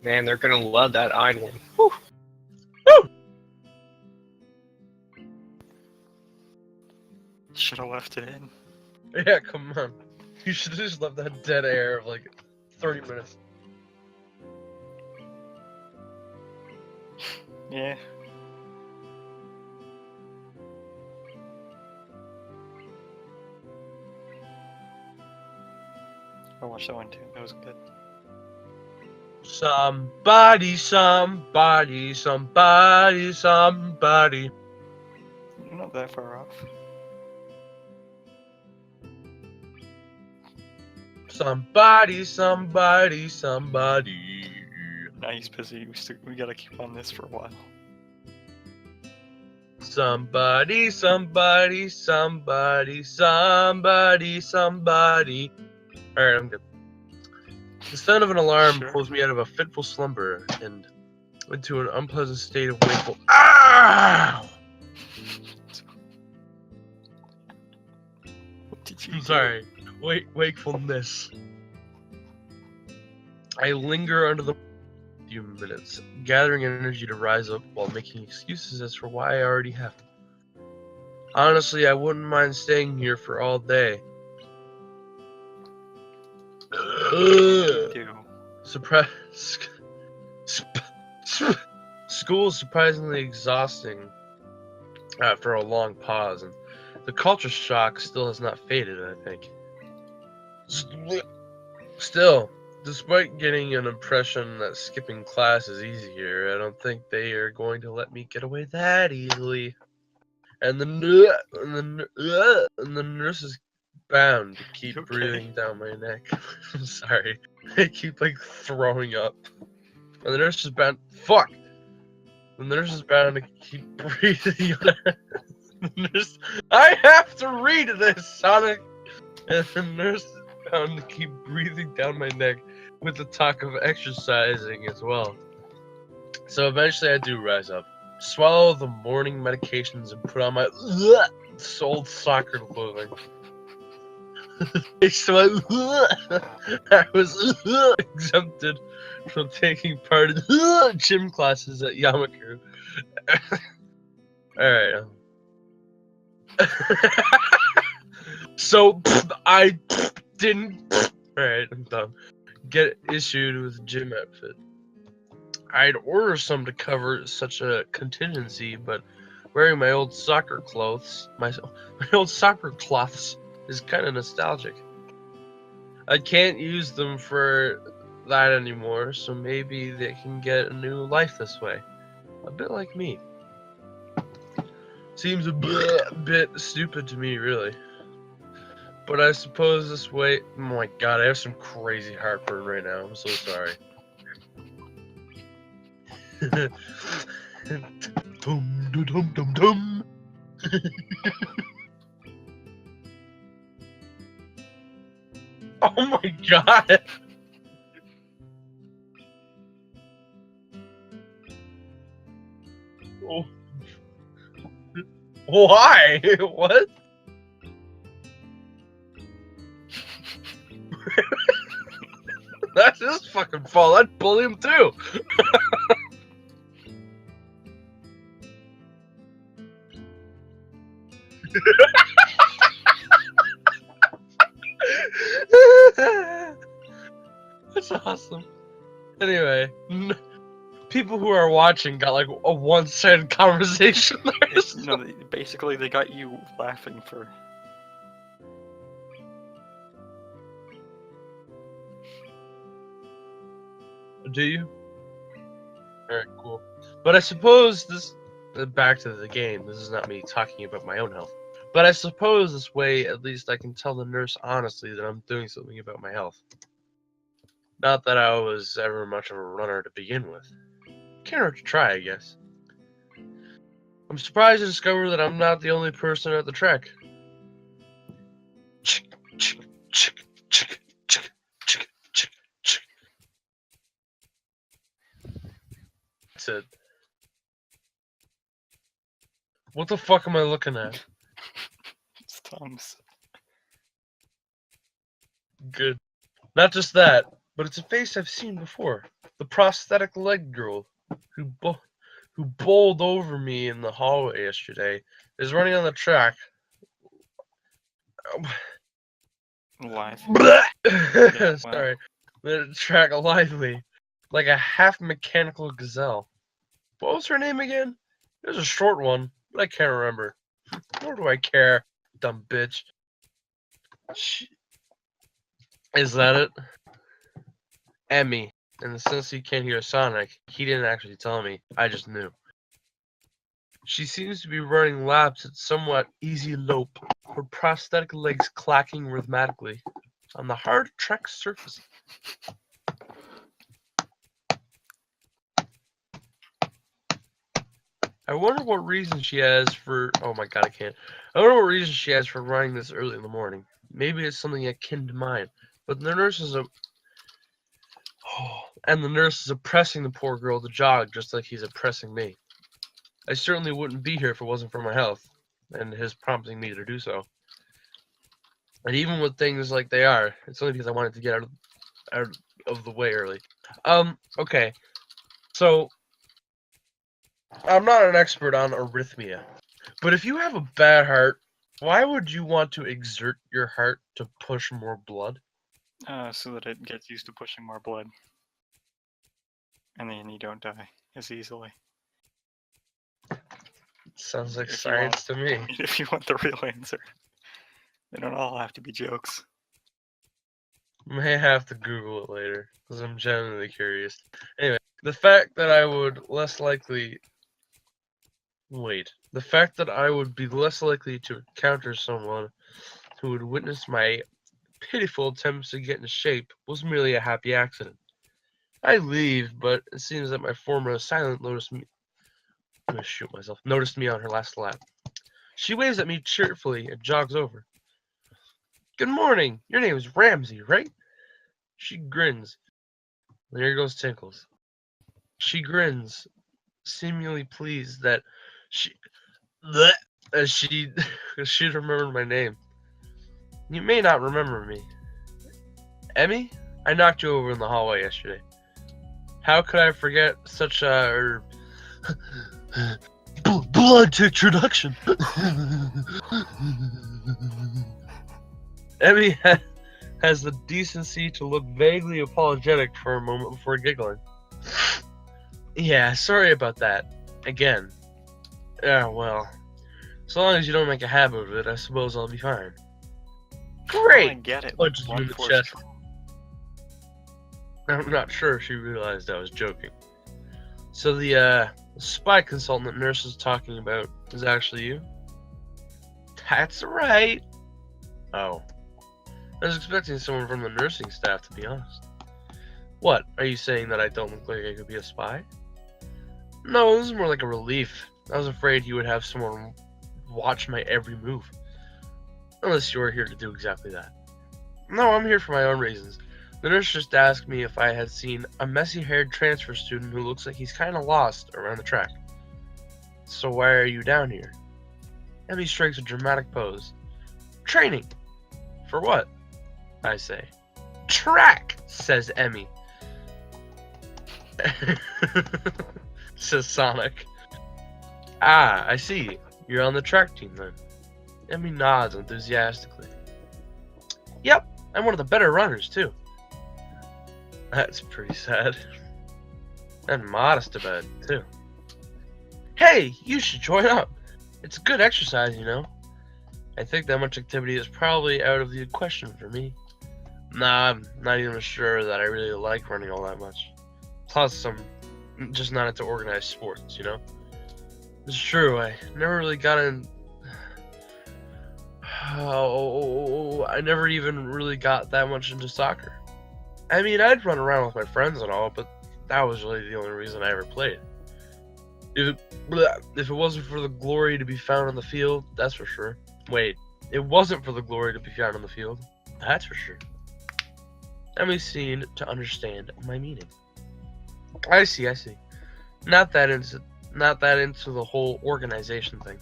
Man, they're gonna love that island. Should have left it in. Yeah, come on. You should have just left that dead air of like 30 minutes. Yeah. I watched that one too. That was good. Somebody, somebody, somebody, somebody. You're not that far off. Somebody, somebody, somebody. Now he's busy. We gotta keep on this for a while. Somebody, somebody, somebody, somebody, somebody. Alright, I'm good. The sound of an alarm Sure. pulls me out of a fitful slumber and into an unpleasant state of wakeful. Ow! What did you I'm do? sorry. Wakefulness. I linger under the few minutes, gathering energy to rise up while making excuses as for why I already have. Honestly, I wouldn't mind staying here for all day. Do. School is surprisingly exhausting after a long pause, and the culture shock still has not faded, I think. Still, despite getting an impression that skipping class is easy here, I don't think they are going to let me get away that easily. And the nurse is bound to keep You okay? breathing down my neck. I'm sorry. I keep like throwing up. And the nurse is bound. Fuck! The nurse is bound to keep breathing. I have to read this, Sonic! And the nurse is bound to keep breathing down my neck with the talk of exercising as well. So eventually I do rise up, swallow the morning medications, and put on my old soccer clothing. So I was exempted from taking part in gym classes at Yamaku. Alright. So I didn't. Alright, I'm done. Get issued with gym outfit. I'd order some to cover such a contingency, but wearing my old soccer clothes, my old soccer cloths, is kind of nostalgic. I can't use them for that anymore, so maybe they can get a new life this way. A bit like me. Seems a bit stupid to me, really. But I suppose this way. Oh my god, I have some crazy heartburn right now. I'm so sorry. Dum dum dum dum. Oh my god! Oh. Why? What? That's his fucking fault. I'd bully him too. That's awesome. Anyway, people who are watching got like a one-sided conversation there. No, basically they got you laughing for. Do you? Alright, cool. But I suppose this. Back to the game. This is not me talking about my own health. But I suppose this way, at least I can tell the nurse honestly that I'm doing something about my health. Not that I was ever much of a runner to begin with. Can't hurt to try, I guess. I'm surprised to discover that I'm not the only person at the trek. That's it. What the fuck am I looking at? It's thumbs. Good. Not just that. but it's a face I've seen before. The prosthetic leg girl who bowled over me in the hallway yesterday is running on the track. Live. Yeah, Sorry. The track lively, like a half mechanical gazelle. What was her name again? It was a short one, but I can't remember. Nor do I care, dumb bitch. Is that it? Emmy. And since you can't hear Sonic, he didn't actually tell me. I just knew. She seems to be running laps at somewhat easy lope, her prosthetic legs clacking rhythmically on the hard track surface. I wonder what reason she has for. Oh my god, I can't. I wonder what reason she has for running this early in the morning. Maybe it's something akin to mine. But the nurse is and the nurse is oppressing the poor girl to jog just like he's oppressing me. I certainly wouldn't be here if it wasn't for my health and his prompting me to do so. And even with things like they are, it's only because I wanted to get out of the way early. Okay. So I'm not an expert on arrhythmia, but if you have a bad heart, why would you want to exert your heart to push more blood? So that it gets used to pushing more blood. And then you don't die as easily. Sounds like If you science to me. If you want the real answer. They don't all have to be jokes. May have to Google it later, because I'm genuinely curious. Anyway, the fact that I would be less likely to encounter someone who would witness my pitiful attempts to get in shape was merely a happy accident. I leave, but it seems that my former assailant noticed me on her last lap. She waves at me cheerfully and jogs over. Good morning. Your name is Ramsey, right? She grins. There goes Tinkles. She grins, seemingly pleased that she'd remembered my name. You may not remember me. Emmy? I knocked you over in the hallway yesterday. How could I forget such a blood introduction? Emmy has the decency to look vaguely apologetic for a moment before giggling. Yeah, sorry about that. Again. Yeah, well, as long as you don't make a habit of it, I suppose I'll be fine. Great! I get it. Punches you in the One chest. force- I'm not sure if she realized I was joking. So the spy consultant that nurse is talking about is actually you? That's right. Oh. I was expecting someone from the nursing staff, to be honest. What? Are you saying that I don't look like I could be a spy? No, this is more like a relief. I was afraid you would have someone watch my every move. Unless you were here to do exactly that. No, I'm here for my own reasons. The nurse just asked me if I had seen a messy-haired transfer student who looks like he's kind of lost around the track. So why are you down here? Emmy strikes a dramatic pose. Training. For what? I say. Track, says Emmy. Says Sonic. Ah, I see. You're on the track team then. Emmy nods enthusiastically. Yep, I'm one of the better runners too. That's pretty sad. And modest about it too. Hey, you should join up. It's good exercise, you know. I think that much activity is probably out of the question for me. Nah, I'm not even sure that I really like running all that much. Plus, I'm just not into organized sports, you know? It's true, I never really got in... I never even really got that much into soccer. I mean, I'd run around with my friends and all, but that was really the only reason I ever played. If it wasn't for the glory to be found on the field, that's for sure. Wait, it wasn't for the glory to be found on the field, that's for sure. Emmy seemed to understand my meaning. I see. Not that into the whole organization thing.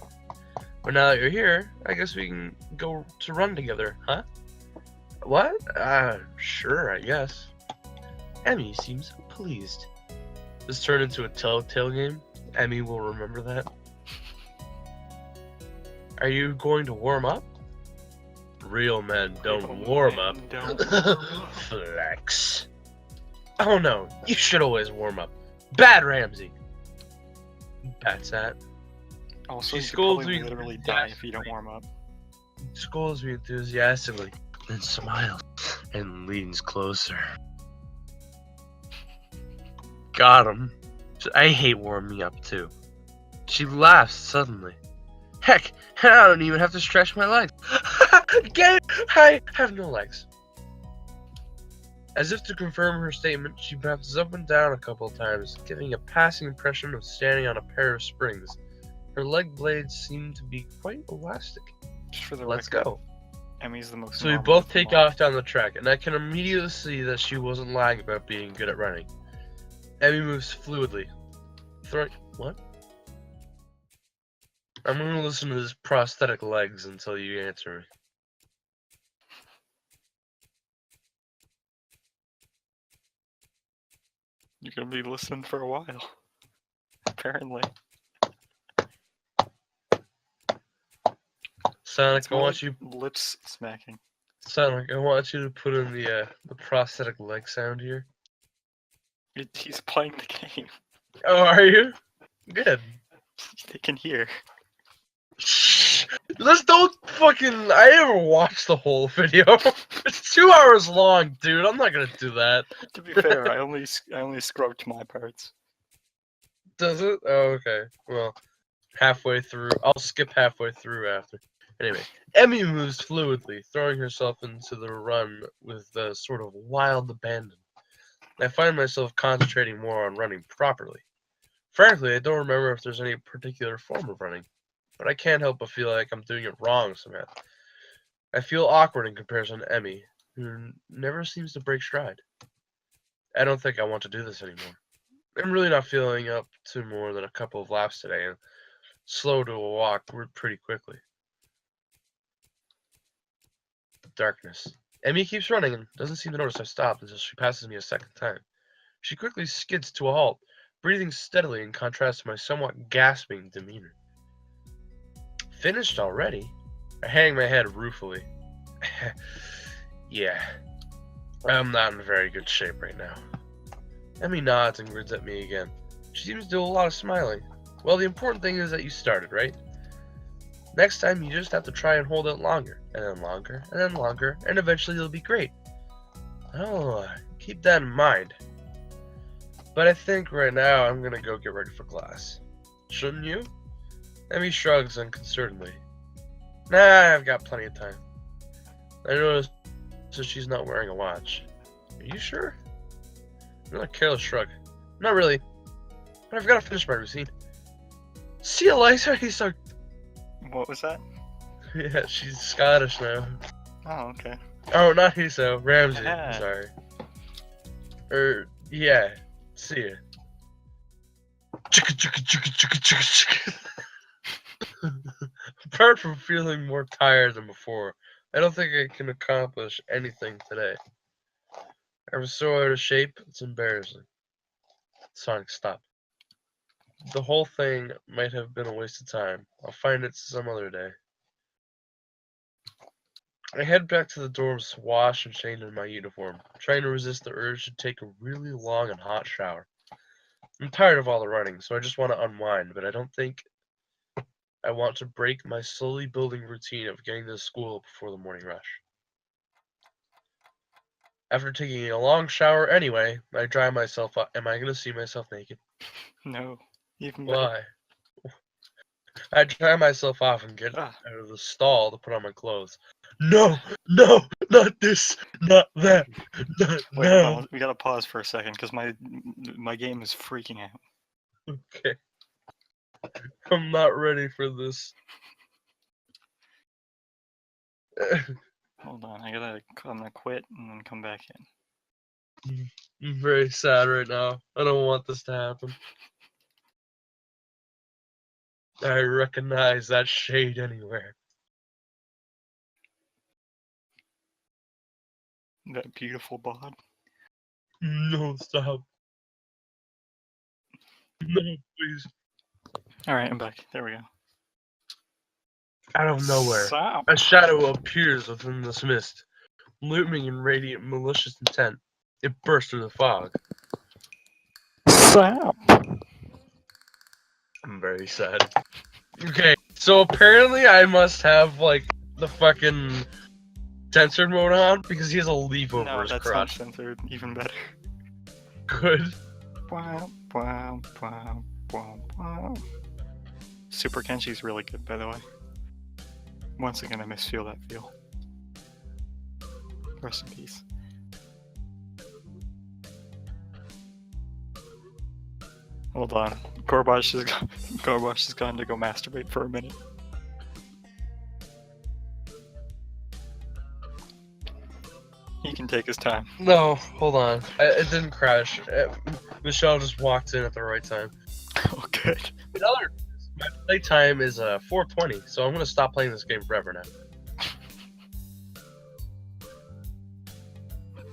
But now that you're here, I guess we can go to run together, huh? What? Sure, I guess. Emmy seems pleased. This turned into a telltale game. Emmy will remember that. Are you going to warm up? Real men don't Real warm men up. don't warm up. Flex. Oh no, you should always warm up. Bad Ramsey. That's that. Also, She you could scolds probably me literally die if you don't warm up. Scolds me enthusiastically, then smiles and leans closer. Got him. I hate warming up too. She laughs suddenly. Heck, I don't even have to stretch my legs. Get it? I have no legs. As if to confirm her statement, she bounces up and down a couple of times, giving a passing impression of standing on a pair of springs. Her leg blades seem to be quite elastic. Just for the Let's record, go. Emmy's the most. So we normal both of them take all. off down the track, and I can immediately see that she wasn't lying about being good at running. Emmy moves fluidly. What? I'm gonna listen to his prosthetic legs until you answer me. You're gonna be listening for a while. Apparently. Sonic, It's I more want like you. lips smacking. Sonic, I want you to put in the prosthetic leg sound here. He's playing the game. Oh, are you? Good. They can hear. Shh. Let's don't fucking. I never watched the whole video. It's 2 hours long, dude. I'm not gonna do that. To be fair, I only scrubbed my parts. Does it? Oh, okay. Well, halfway through. I'll skip halfway through after. Anyway, Emmy moves fluidly, throwing herself into the run with a sort of wild abandon. I find myself concentrating more on running properly. Frankly, I don't remember if there's any particular form of running, but I can't help but feel like I'm doing it wrong somehow. I feel awkward in comparison to Emmy, who never seems to break stride. I don't think I want to do this anymore. I'm really not feeling up to more than a couple of laps today, and slow to a walk pretty quickly. Darkness. Emmy keeps running and doesn't seem to notice I've stopped until she passes me a second time. She quickly skids to a halt, breathing steadily in contrast to my somewhat gasping demeanor. Finished already? I hang my head ruefully. Yeah, I'm not in very good shape right now. Emmy nods and grins at me again. She seems to do a lot of smiling. Well, the important thing is that you started, right? Next time, you just have to try and hold it longer, and then longer, and then longer, and eventually it'll be great. I'll keep that in mind. But I think right now I'm gonna go get ready for class. Shouldn't you? Emmy shrugs unconcernedly. Nah, I've got plenty of time. I noticed that she's not wearing a watch. Are you sure? Another careless shrug. Not really. But I've got to finish my routine. See Eliza? He's so... What was that? Yeah, she's Scottish now. Oh, okay. Oh, not Hiso. Ramsey. Ah. I'm sorry. Yeah. See ya. Chicka, chicka, chicka, chicka, chicka, chicka. Apart from feeling more tired than before, I don't think I can accomplish anything today. I was so out of shape, it's embarrassing. Sonic, stop. The whole thing might have been a waste of time. I'll find it some other day. I head back to the dorms to wash and change into my uniform, trying to resist the urge to take a really long and hot shower. I'm tired of all the running, so I just want to unwind, but I don't think I want to break my slowly building routine of getting to school before the morning rush. After taking a long shower anyway, I dry myself up. Am I going to see myself naked? No. Even better. Why? I dry myself off and get Ah, out of the stall to put on my clothes. No, no, not this, not that, not wait, now. hold on. We gotta pause for a second because my game is freaking out. Okay. I'm not ready for this. Hold on, I'm gonna quit and then come back in. I'm very sad right now. I don't want this to happen. I recognize that shade anywhere. That beautiful bod. No, stop. No, please. Alright, I'm back. There we go. Out of nowhere, Stop. a shadow appears within this mist, looming in radiant malicious intent. It bursts through the fog. Stop. I'm very sad. Okay, so apparently I must have, like, the fucking censored mode on because he has a leaf over No, his that's not crotch. censored. Even better. Good. Wow, wow, wow, wow, wow. Super Kenshi's really good, by the way. Once again, I miss Feel That Feel. Rest in peace. Hold on. Gorbash has gone to go masturbate for a minute. He can take his time. No, hold on. It didn't crash. Michelle just walked in at the right time. Oh, good. In other news, my playtime is 4:20, so I'm gonna stop playing this game forever now.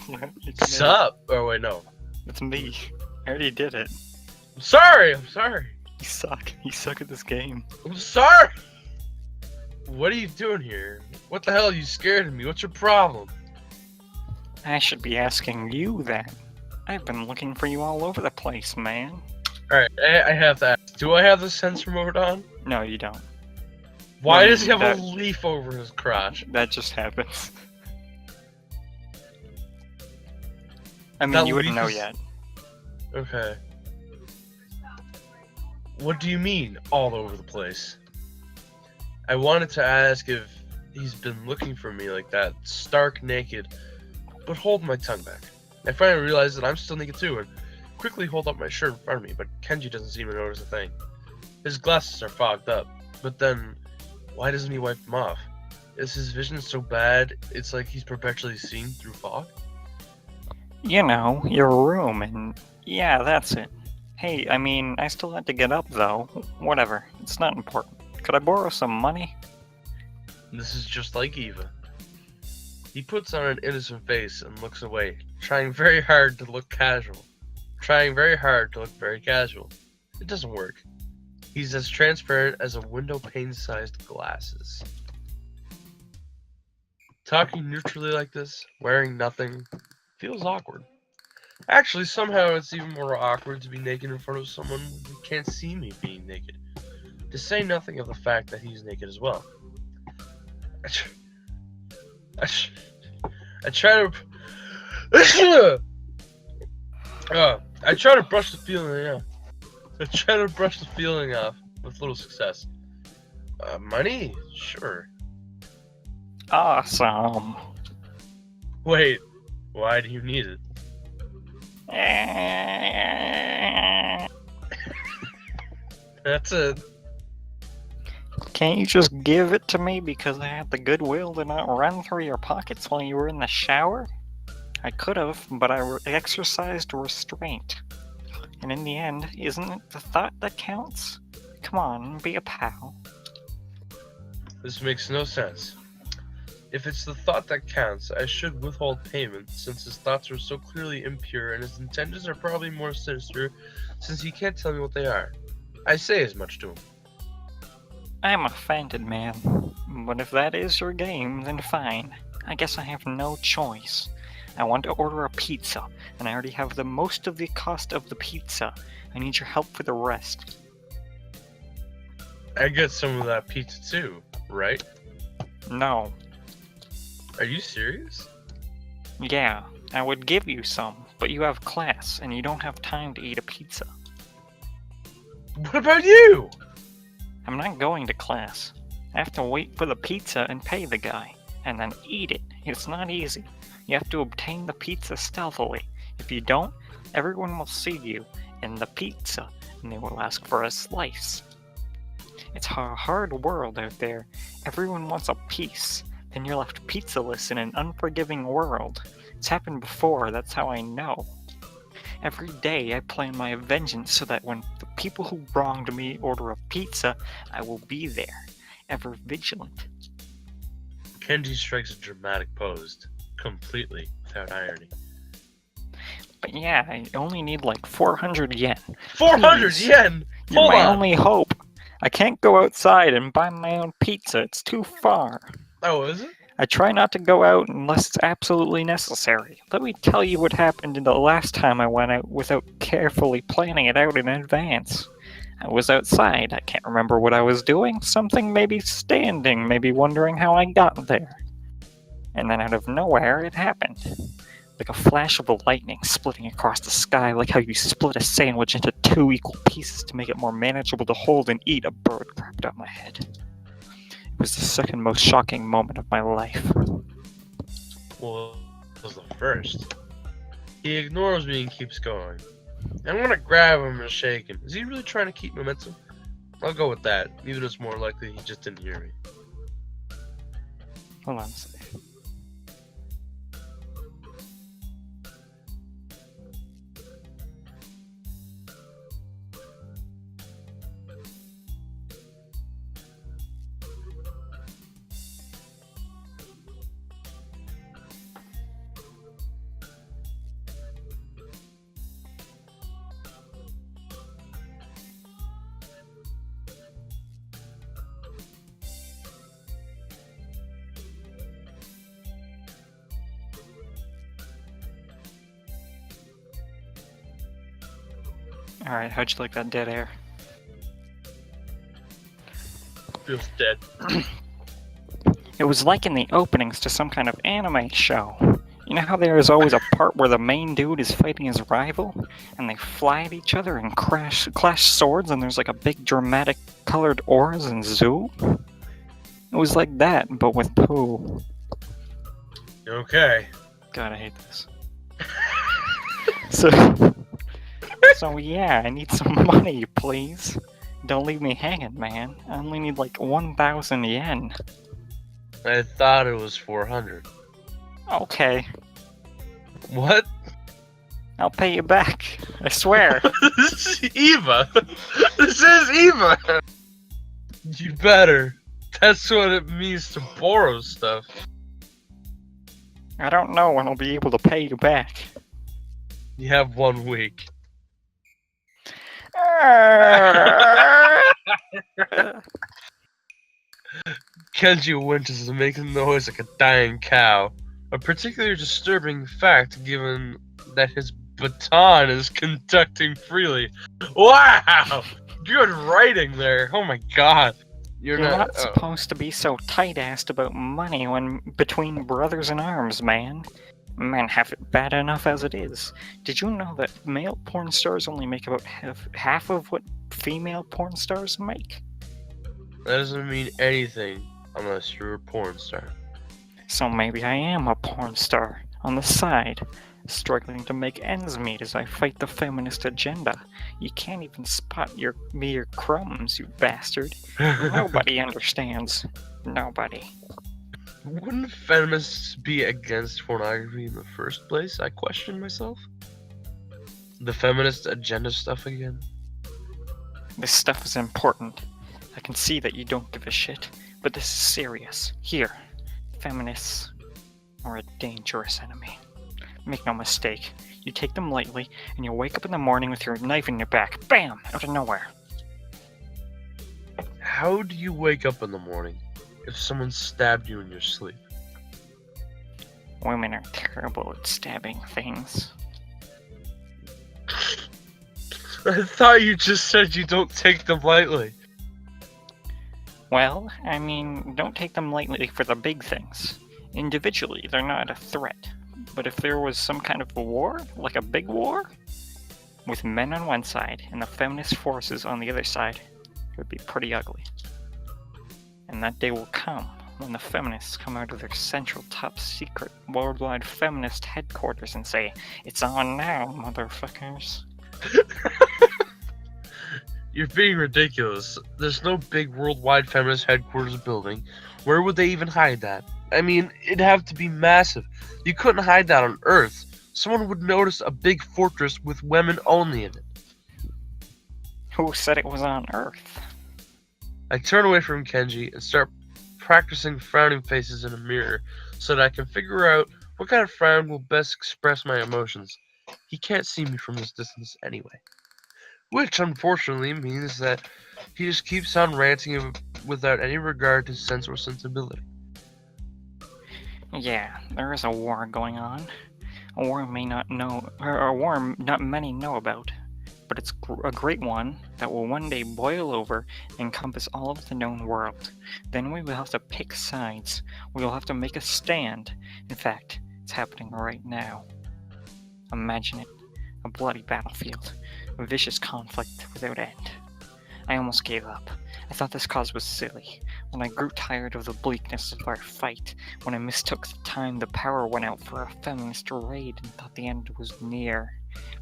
You can make Sup? Oh wait, no. it. It's me. I already did it. I'm sorry. I'm sorry. You suck. You suck at this game. I'm sorry. What are you doing here? What the hell? You scared of me. What's your problem? I should be asking you that. I've been looking for you all over the place, man. Alright, I have to ask. Do I have the sensor mode on? No, you don't. Why No, does he have that- a leaf over his crotch? That just happens. I mean, That you wouldn't leaf know is- yet. Okay. What do you mean, all over the place? I wanted to ask if he's been looking for me like that, stark naked, but hold my tongue back. I finally realized that I'm still naked too, and quickly hold up my shirt in front of me, but Kenji doesn't seem to notice a thing. His glasses are fogged up, but then, why doesn't he wipe them off? Is his vision so bad, it's like he's perpetually seen through fog? You know, your room, and yeah, that's it. Hey, I mean, I still had to get up though. Whatever, it's not important. Could I borrow some money? This is just like Eva. He puts on an innocent face and looks away, trying very hard to look casual. Trying very hard to look very casual. It doesn't work. He's as transparent as a window pane-sized glasses. Talking neutrally like this, wearing nothing, feels awkward. Actually, somehow it's even more awkward to be naked in front of someone who can't see me being naked. To say nothing of the fact that he's naked as well. I try to I try to brush the feeling off. I try to brush the feeling off with little success. Money? Sure. Awesome. Wait, why do you need it? That's it. Can't you just give it to me because I had the goodwill to not run through your pockets while you were in the shower? I could have, but I exercised restraint. And in the end, isn't it the thought that counts? Come on, be a pal. This makes no sense. If it's the thought that counts, I should withhold payment since his thoughts are so clearly impure and his intentions are probably more sinister since he can't tell me what they are. I say as much to him. I'm offended, man. But if that is your game, then fine. I guess I have no choice. I want to order a pizza, and I already have the most of the cost of the pizza. I need your help for the rest. I get some of that pizza too, right? No. Are you serious? Yeah, I would give you some, but you have class, and you don't have time to eat a pizza. What about you? I'm not going to class. I have to wait for the pizza and pay the guy, and then eat it. It's not easy. You have to obtain the pizza stealthily. If you don't, everyone will see you and the pizza, and they will ask for a slice. It's a hard world out there. Everyone wants a piece. Then you're left pizzaless in an unforgiving world. It's happened before, that's how I know. Every day I plan my vengeance so that when the people who wronged me order a pizza, I will be there, ever vigilant. Kenji strikes a dramatic pose, completely without irony. Yeah, I only need like 400 yen. 400 Please. yen! You're Hold my on! only hope. I can't go outside and buy my own pizza. It's too far. Oh, is it? I try not to go out unless it's absolutely necessary. Let me tell you what happened the last time I went out without carefully planning it out in advance. I was outside. I can't remember what I was doing. Something maybe standing, maybe wondering how I got there. And then out of nowhere, it happened. Like a flash of lightning splitting across the sky, like how you split a sandwich into 2 equal pieces to make it more manageable to hold and eat. A bird crapped on my head. It was the second most shocking moment of my life. Well, it was the first. He ignores me and keeps going. I'm gonna grab him and shake him. Is he really trying to keep momentum? I'll go with that, even though it's more likely he just didn't hear me. Hold on a second. Alright, how'd you like that dead air? Feels dead. It was like in the openings to some kind of anime show. You know how there is always a part where the main dude is fighting his rival, and they fly at each other and clash swords, and there's like a big dramatic colored auras and zoo? It was like that, but with poo. Okay. God, I hate this. So yeah, I need some money, please. Don't leave me hanging, man. I only need like 1,000 yen. I thought it was 400. Okay, What? I'll pay you back. I swear. This is Eva! This is Eva! You better. That's what it means to borrow stuff. I don't know when I'll be able to pay you back. You have 1 week. Kenji Winters is making noise like a dying cow. A particularly disturbing fact given that his baton is conducting freely. Wow! Good writing there. Oh my god. You're not supposed to be so tight-assed about money when between brothers in arms, man. Men have it bad enough as it is. Did you know that male porn stars only make about half of what female porn stars make? That doesn't mean anything unless you're a porn star. So maybe I am a porn star on the side, struggling to make ends meet as I fight the feminist agenda. You can't even spot your crumbs, you bastard. Nobody understands. Nobody. Wouldn't feminists be against pornography in the first place? I question myself. The feminist agenda stuff again? This stuff is important. I can see that you don't give a shit, but this is serious. Here, feminists are a dangerous enemy. Make no mistake, you take them lightly, and you wake up in the morning with your knife in your back. Bam! Out of nowhere. How do you wake up in the morning if someone stabbed you in your sleep? Women are terrible at stabbing things. I thought you just said you don't take them lightly. Well, I mean, don't take them lightly for the big things. Individually, they're not a threat. But if there was some kind of a war, like a big war, with men on one side and the feminist forces on the other side, it would be pretty ugly. And that day will come when the feminists come out of their central top secret worldwide feminist headquarters and say, "It's on now, motherfuckers." You're being ridiculous. There's no big worldwide feminist headquarters building. Where would they even hide that? I mean, it'd have to be massive. You couldn't hide that on Earth. Someone would notice a big fortress with women only in it. Who said it was on Earth? I turn away from Kenji and start practicing frowning faces in a mirror so that I can figure out what kind of frown will best express my emotions. he can't see me from this distance anyway. Which, unfortunately, means that he just keeps on ranting without any regard to sense or sensibility. Yeah, there is a war going on. A war a war not many know about. But it's a great one that will one day boil over and encompass all of the known world. Then we will have to pick sides. We will have to make a stand. In fact, it's happening right now. Imagine it. A bloody battlefield. A vicious conflict without end. I almost gave up. I thought this cause was silly. When I grew tired of the bleakness of our fight, when I mistook the time the power went out for a feminist raid and thought the end was near.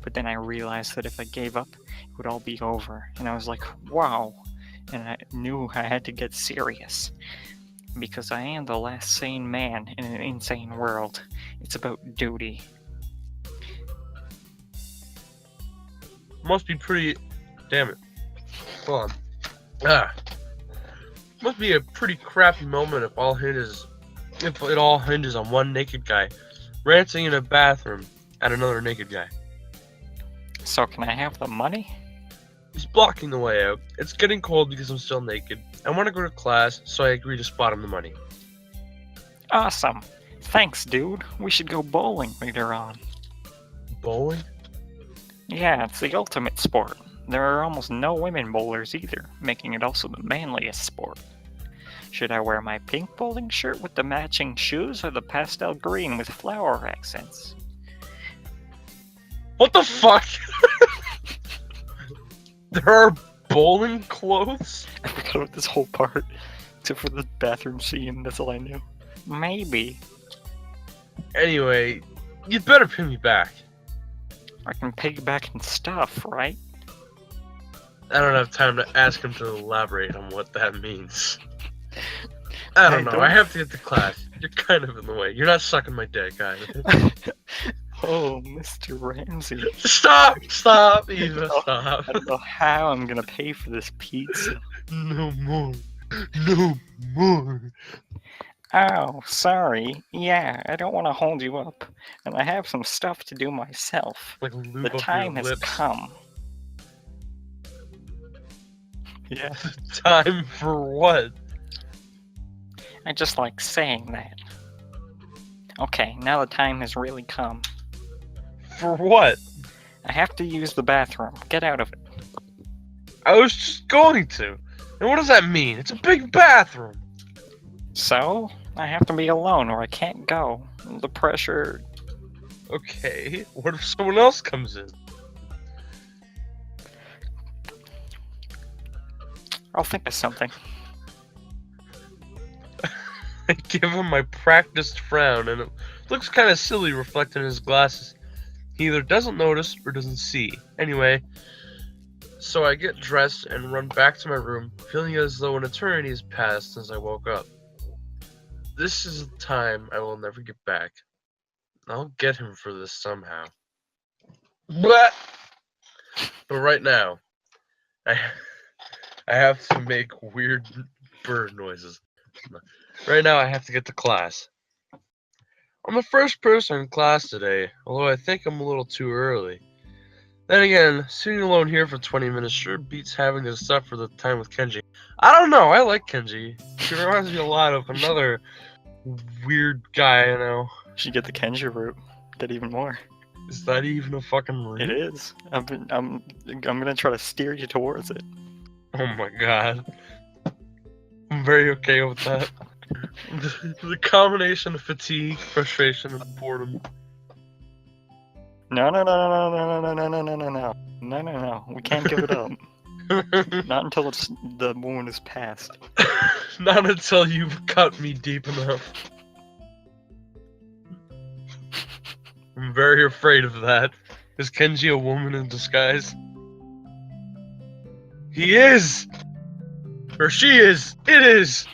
But then I realized that if I gave up, it would all be over. And I was like, wow. And I knew I had to get serious. Because I am the last sane man in an insane world. It's about duty. Must be pretty... Damn it. Hold on. Must be a pretty crappy moment if it all hinges on one naked guy ranting in a bathroom at another naked guy. So can I have the money? He's blocking the way out. It's getting cold because I'm still naked. I want to go to class, so I agree to spot him the money. Awesome. Thanks, dude. We should go bowling later on. Bowling? Yeah, it's the ultimate sport. There are almost no women bowlers either, making it also the manliest sport. Should I wear my pink bowling shirt with the matching shoes or the pastel green with flower accents? What the fuck? There are bowling clothes? I forgot about this whole part, except for the bathroom scene, that's all I knew. Maybe. Anyway, you better pay me back. I can pay you back in stuff, right? I don't have time to ask him to elaborate on what that means. I don't know. I have to get to class. You're kind of in the way. You're not sucking my dick, either. Oh, Mr. Ramsey. Stop, Eva, stop. I don't know how I'm gonna pay for this pizza. No more. No more. Oh, sorry. Yeah, I don't want to hold you up. And I have some stuff to do myself. Like lube The up time your has lips. come. Yeah, Time for what? I just like saying that. Okay, now the time has really come. For what? I have to use the bathroom. Get out of it. I was just going to. And what does that mean? It's a big bathroom. So, I have to be alone or I can't go. The pressure... Okay, what if someone else comes in? I'll think of something. I give him my practiced frown, and it looks kind of silly reflected in his glasses. He either doesn't notice or doesn't see. Anyway, so I get dressed and run back to my room, feeling as though an eternity has passed since I woke up. This is a time I will never get back. I'll get him for this somehow. But right now, I have to make weird bird noises. Right now, I have to get to class. I'm the first person in class today, although I think I'm a little too early. Then again, sitting alone here for 20 minutes sure beats having to suffer the time with Kenji. I don't know, I like Kenji. He reminds me a lot of another weird guy I know. You should get the Kenji route. Get even more. Is that even a fucking root? It is. I'm gonna try to steer you towards it. Oh my god. I'm very okay with that. The combination of fatigue, frustration, and boredom. No. We can't give it up. Not until the wound is past. Not until you've cut me deep enough. I'm very afraid of that. Is Kenji a woman in disguise? He is! Or she is! It is!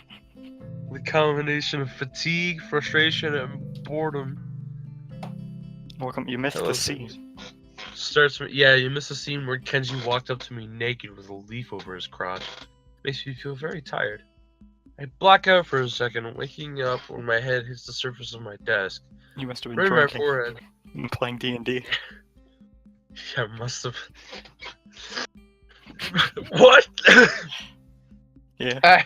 The combination of fatigue, frustration, and boredom. Welcome. You missed the scene. Starts with, yeah, you missed the scene where Kenji walked up to me naked with a leaf over his crotch. Makes me feel very tired. I black out for a second, waking up when my head hits the surface of my desk. You must have been Right in my drinking forehead. and playing D&D. Yeah, must have. What? Yeah.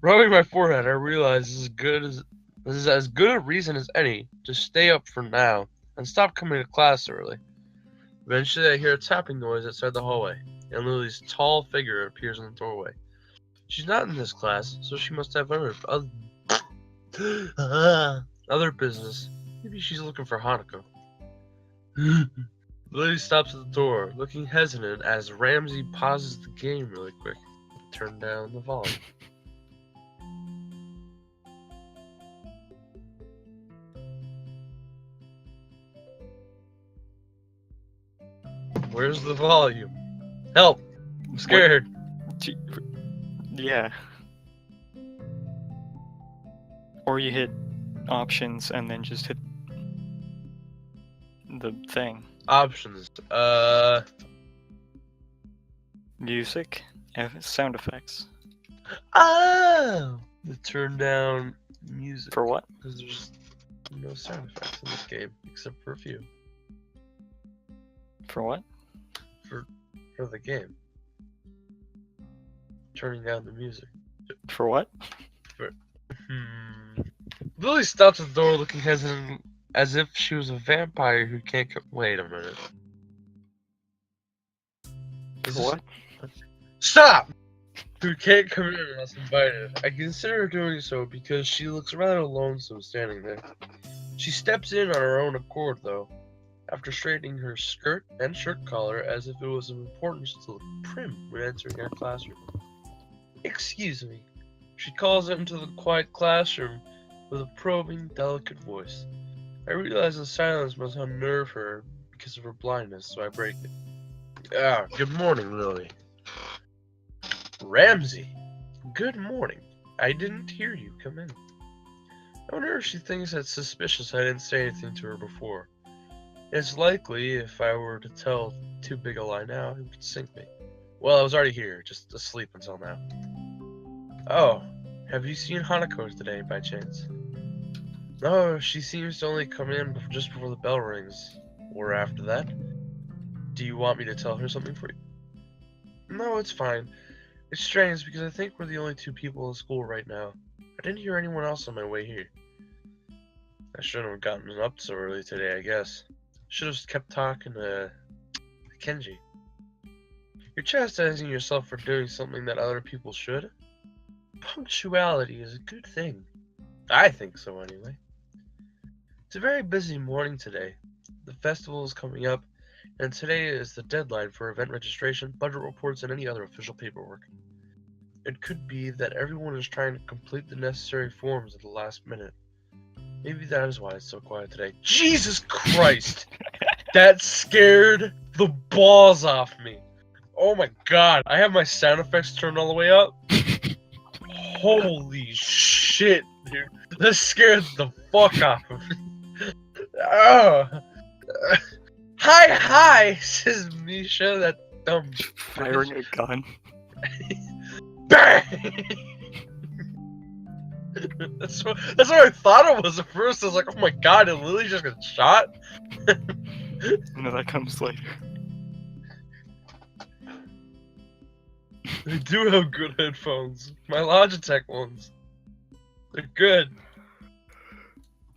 Rubbing my forehead, I realize this is as good a reason as any to stay up for now and stop coming to class early. Eventually, I hear a tapping noise outside the hallway, and Lily's tall figure appears in the doorway. She's not in this class, so she must have other business. Maybe she's looking for Hanako. Lily stops at the door, looking hesitant as Ramsey pauses the game really quick to turn down the volume. Where's the volume? Help! I'm scared. Gee, yeah. Or you hit options and then just hit the thing. Options. Music, sound effects. Oh! To turn down music. For what? Because there's no sound effects in this game, except for a few. For what? For the game. Turning down the music. For what? Lily stops at the door looking hesitant as if she was a vampire who can't wait a minute. For what? Stop! Who can't come in unless invited. I consider doing so because she looks rather lonesome standing there. She steps in on her own accord, though, after straightening her skirt and shirt collar as if it was of importance to look prim when entering our classroom. Excuse me. She calls out into the quiet classroom with a probing, delicate voice. I realize the silence must unnerve her because of her blindness, so I break it. Good morning, Lily. Ramsey. Good morning. I didn't hear you come in. I wonder if she thinks it's suspicious I didn't say anything to her before. It's likely if I were to tell too big a lie now, it would sink me. Well, I was already here, just asleep until now. Oh, have you seen Hanako today by chance? No, she seems to only come in just before the bell rings. Or after that. Do you want me to tell her something for you? No, it's fine. It's strange because I think we're the only two people in school right now. I didn't hear anyone else on my way here. I shouldn't have gotten up so early today, I guess. Should have kept talking to Kenji. You're chastising yourself for doing something that other people should. Punctuality is a good thing. I think so, anyway. It's a very busy morning today. The festival is coming up, and today is the deadline for event registration, budget reports, and any other official paperwork. It could be that everyone is trying to complete the necessary forms at the last minute. Maybe that is why it's so quiet today. Jesus Christ! That scared the balls off me. Oh my god, I have my sound effects turned all the way up. Holy shit, dude. That scared the fuck off of me. Oh. Hi, says Misha, that dumb Firing a gun. Bang! That's what I thought it was at first. I was like, oh my god, did Lily just get shot? No, that comes later. They do have good headphones. My Logitech ones. They're good.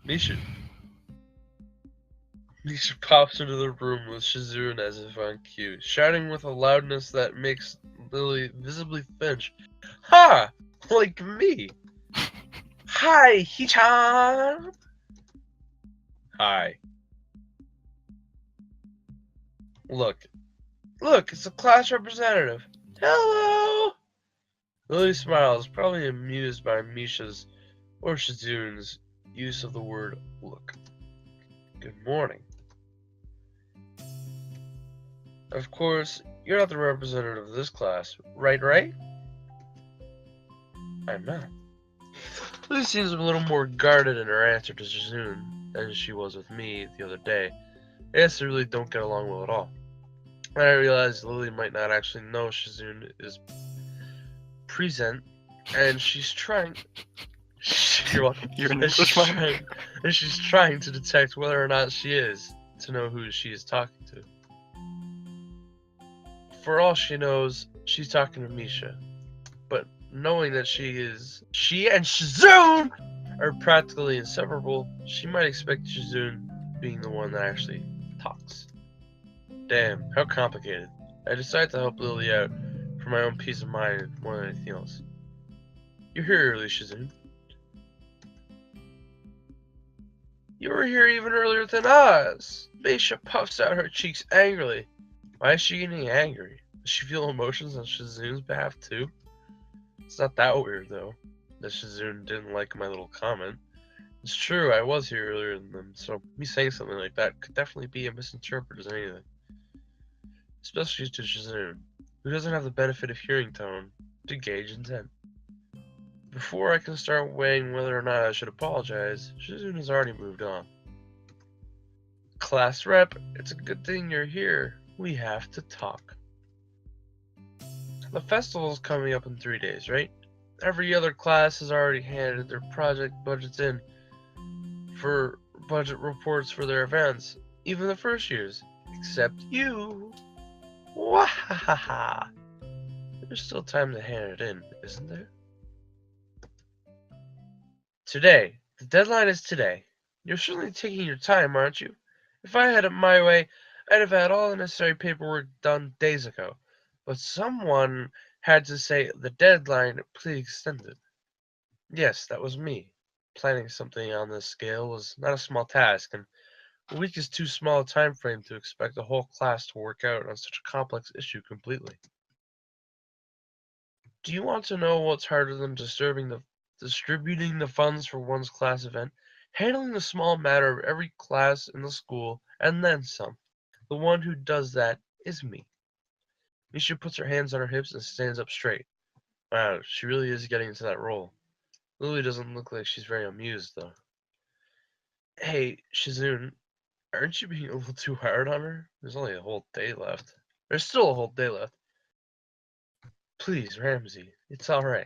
Misha pops into the room with Shizune as if on cue, shouting with a loudness that makes Lily visibly flinch. Ha! Like me! Hi, Hichan! Hi. Look, it's a class representative. Hello! Lily smiles, probably amused by Misha's or Shizune's use of the word look. Good morning. Of course, you're not the representative of this class, right? I'm not. Lily seems a little more guarded in her answer to Shizune than she was with me the other day. I guess they really don't get along well at all. And I realize Lily might not actually know Shizune is present, and she's trying. You're welcome. You're an And she's Englishman. trying- and she's trying to detect whether or not she is, to know who she is talking to. For all she knows, she's talking to Misha. But knowing that she and Shizune are practically inseparable, she might expect Shizune being the one that actually talks. Damn, how complicated. I decided to help Lily out for my own peace of mind more than anything else. You're here early, Shizune. You were here even earlier than us. Misha puffs out her cheeks angrily. Why is she getting angry? Does she feel emotions on Shizune's behalf too? It's not that weird though, that Shizune didn't like my little comment. It's true, I was here earlier than them, so me saying something like that could definitely be misinterpreted as anything. Especially to Shizune, who doesn't have the benefit of hearing tone to gauge intent. Before I can start weighing whether or not I should apologize, Shizune has already moved on. Class rep, it's a good thing you're here. We have to talk. The festival's coming up in 3 days, right? Every other class has already handed their project budgets in for budget reports for their events, even the first years, except you. Wahahaha! There's still time to hand it in, isn't there? Today. The deadline is today. You're certainly taking your time, aren't you? If I had it my way, I'd have had all the necessary paperwork done days ago. But someone had to say the deadline, please extend it. Yes, that was me. Planning something on this scale was not a small task, and a week is too small a time frame to expect the whole class to work out on such a complex issue completely. Do you want to know what's harder than distributing the funds for one's class event? Handling the small matter of every class in the school, and then some. The one who does that is me. Misha puts her hands on her hips and stands up straight. Wow, she really is getting into that role. Lily doesn't look like she's very amused, though. Hey, Shizune, aren't you being a little too hard on her? There's only a whole day left. There's still a whole day left. Please, Ramsey, it's alright.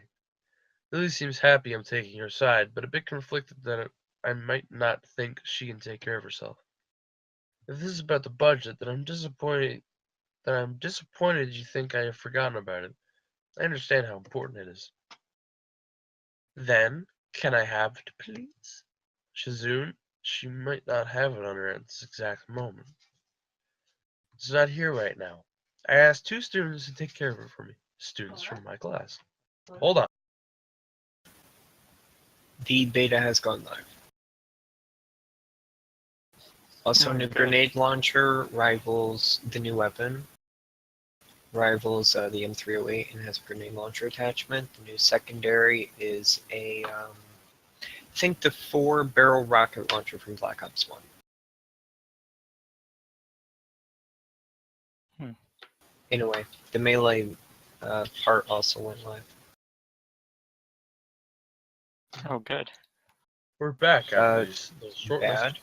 Lily seems happy I'm taking her side, but a bit conflicted that I might not think she can take care of herself. If this is about the budget, then I'm disappointed you think I have forgotten about it. I understand how important it is. Then, can I have it, please? Shizune, she might not have it on her at this exact moment. It's not here right now. I asked 2 students to take care of it for me. Students from my class. Hold on. The beta has gone live. Also, new Okay. grenade launcher rivals the new weapon. Rivals the M308 and has a grenade launcher attachment. The new secondary is a, I think the 4-barrel rocket launcher from Black Ops 1. Anyway, the melee part also went live. Oh, good. We're back after those short Bad.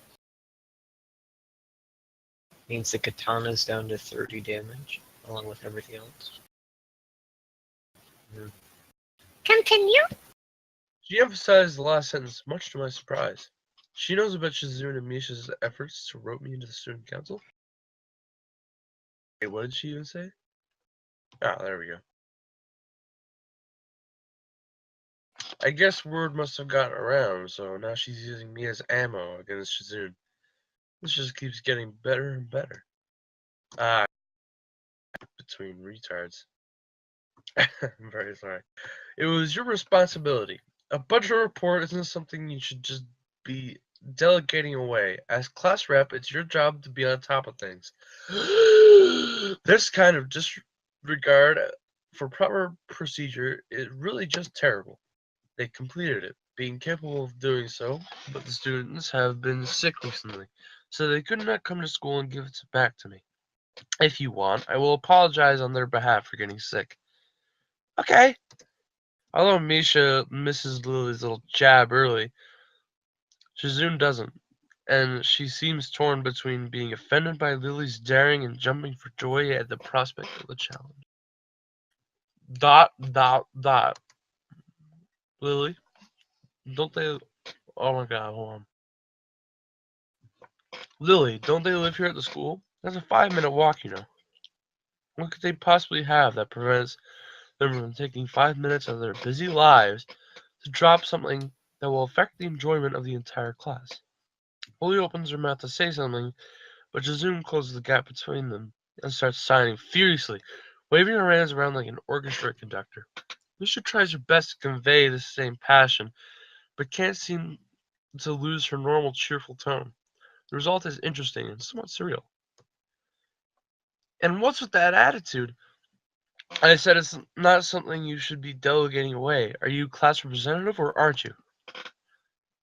Means the katana's down to 30 damage, along with everything else. Continue. She emphasized the last sentence, much to my surprise. She knows about Shizune and Misha's efforts to rope me into the student council. Wait, what did she even say? Ah, there we go. I guess word must have gotten around, so now she's using me as ammo against Shizune. This just keeps getting better and better. Ah, between retards. I'm very sorry. It was your responsibility. A budget report isn't something you should just be delegating away. As class rep, it's your job to be on top of things. This kind of disregard for proper procedure is really just terrible. They completed it, being capable of doing so, but the students have been sick recently, so they could not come to school and give it back to me. If you want, I will apologize on their behalf for getting sick. Okay. Although Misha misses Lily's little jab early, Shizune doesn't, and she seems torn between being offended by Lily's daring and jumping for joy at the prospect of the challenge. ... Lily, don't they... Oh my god, hold on. Lily, don't they live here at the school? That's a 5-minute walk, you know. What could they possibly have that prevents them from taking 5 minutes of their busy lives to drop something that will affect the enjoyment of the entire class? Lily opens her mouth to say something, but Jazoon closes the gap between them and starts signing furiously, waving her hands around like an orchestra conductor. Misha tries her best to convey the same passion, but can't seem to lose her normal cheerful tone. The result is interesting and somewhat surreal. And what's with that attitude? I said it's not something you should be delegating away. Are you class representative or aren't you?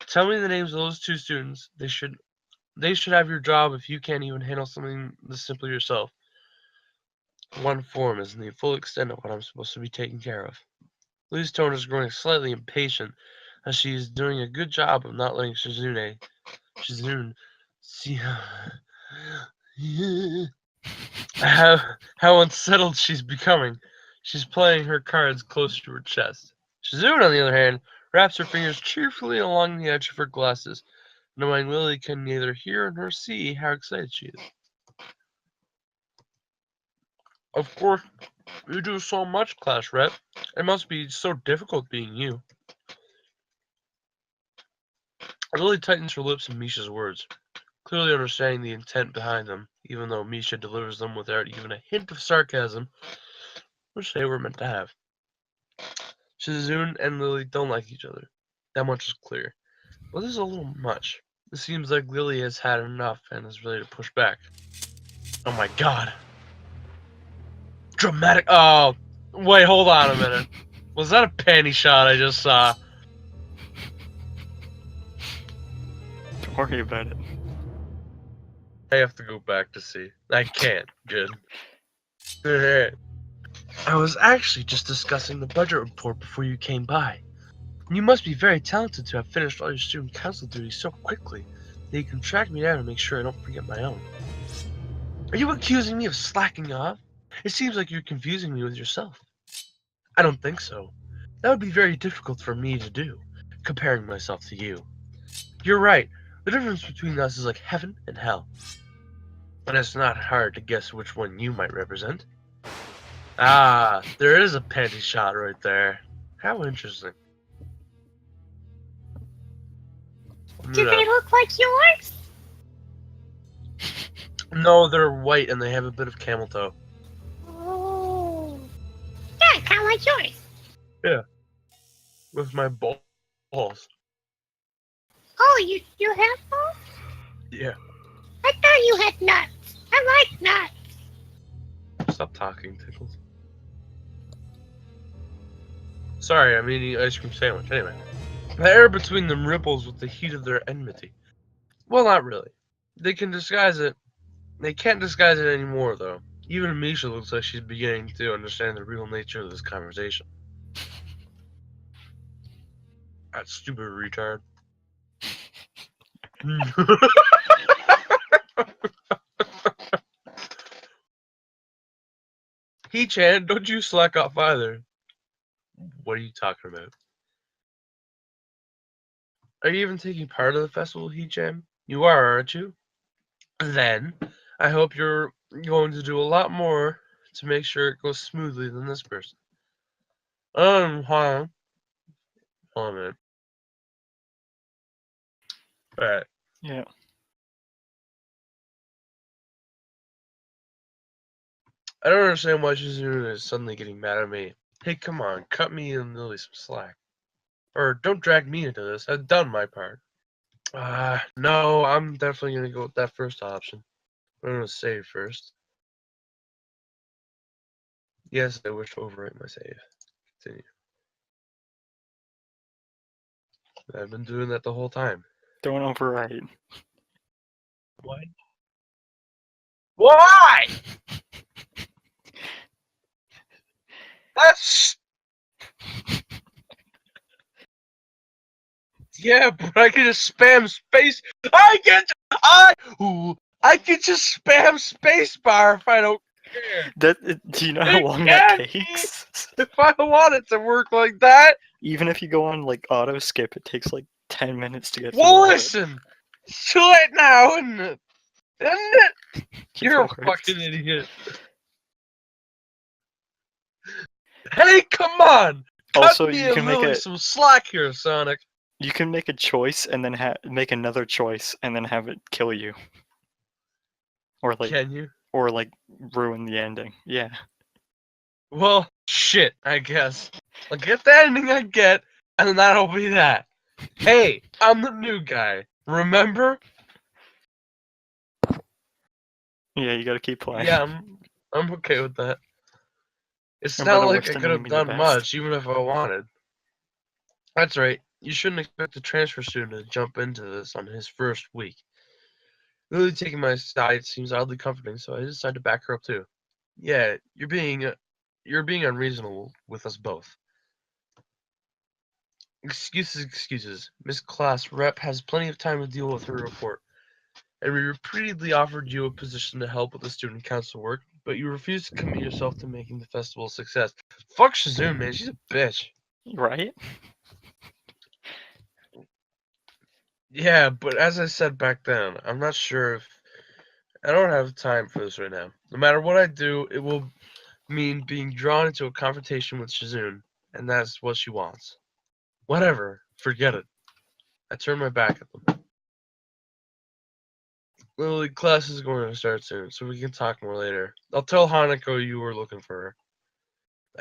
Tell me the names of those two students. They should have your job if you can't even handle something this simple yourself. One form isn't the full extent of what I'm supposed to be taking care of. Lily's tone is growing slightly impatient as she is doing a good job of not letting Shizune see how unsettled she's becoming. She's playing her cards close to her chest. Shizune, on the other hand, wraps her fingers cheerfully along the edge of her glasses, knowing Lily can neither hear nor see how excited she is. Of course, you do so much, class rep. It must be so difficult being you. Lily tightens her lips in Misha's words, clearly understanding the intent behind them, even though Misha delivers them without even a hint of sarcasm, which they were meant to have. Shizune and Lily don't like each other. That much is clear. But this is a little much. It seems like Lily has had enough and is ready to push back. Oh my god. Dramatic. Oh, wait, hold on a minute. Was that a panty shot I just saw? Don't worry about it. I have to go back to see. I can't. Good. Alright. I was actually just discussing the budget report before you came by. You must be very talented to have finished all your student council duties so quickly that you can track me down and make sure I don't forget my own. Are you accusing me of slacking off? It seems like you're confusing me with yourself. I don't think so. That would be very difficult for me to do, comparing myself to you. You're right. The difference between us is like heaven and hell. And it's not hard to guess which one you might represent. Ah, there is a panty shot right there. How interesting. Do they look like yours? No, they're white and they have a bit of camel toe. Oh. Yeah, kind of like yours. With my balls. Oh, you have those? Yeah. I thought you had nuts. I like nuts. Stop talking, Tickles. Sorry, I'm eating ice cream sandwich. Anyway. The air between them ripples with the heat of their enmity. Well, not really. They can disguise it. They can't disguise it anymore, though. Even Misha looks like she's beginning to understand the real nature of this conversation. That stupid retard. He-chan, don't you slack off either. What are you talking about? Are you even taking part of the festival, He-chan? You are, aren't you? Then, I hope you're going to do a lot more to make sure it goes smoothly than this person. Hold on a minute. Alright. Yeah. I don't understand why Shizune is suddenly getting mad at me. Hey, come on, cut me and Lily some slack. Or don't drag me into this. I've done my part. No, I'm definitely gonna go with that first option. I'm gonna save first. Yes, I wish to overwrite my save. Continue. I've been doing that the whole time. Don't override. Why? Why? That's... Yeah, but I can just spam space. I can just spam spacebar if I don't care. Do you know how It long that can't be. takes? If I want it to work like that. Even if you go on like auto skip, it takes like 10 minutes to get Well, through it. listen. Too late now, isn't it? Isn't it? You're a Lord. fucking idiot. Hey, come on! Cut Also, me you and can make Lily a some slack here, Sonic. choice and then make another choice and then have it kill you, or Can you? ruin the ending. Yeah. Well, shit, I guess. I'll get the ending I get, and that'll be that. Hey, I'm the new guy. Remember? Yeah, you gotta keep playing. Yeah, I'm okay with that. It's No matter not like which I thing could you have mean the done best. much, even if I wanted. That's right. You shouldn't expect a transfer student to jump into this on his first week. Lily taking my side seems oddly comforting, so I decided to back her up too. Yeah, you're being unreasonable with us both. Excuses, excuses. Miss Class Rep has plenty of time to deal with her report, and we repeatedly offered you a position to help with the student council work, but you refused to commit yourself to making the festival a success. Fuck Shazoon, man. She's a bitch. Right? Yeah, but as I said back then, I'm not sure if I don't have time for this right now. No matter what I do, it will mean being drawn into a confrontation with Shazoon, and that's what she wants. Whatever, forget it. I turn my back at them. Lily, class is going to start soon, so we can talk more later. I'll tell Hanako you were looking for her.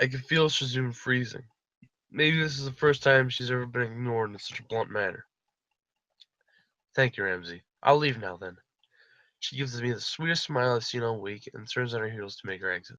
I can feel Shazoon freezing. Maybe this is the first time she's ever been ignored in such a blunt manner. Thank you, Ramsey. I'll leave now then. She gives me the sweetest smile I've seen all week and turns on her heels to make her exit.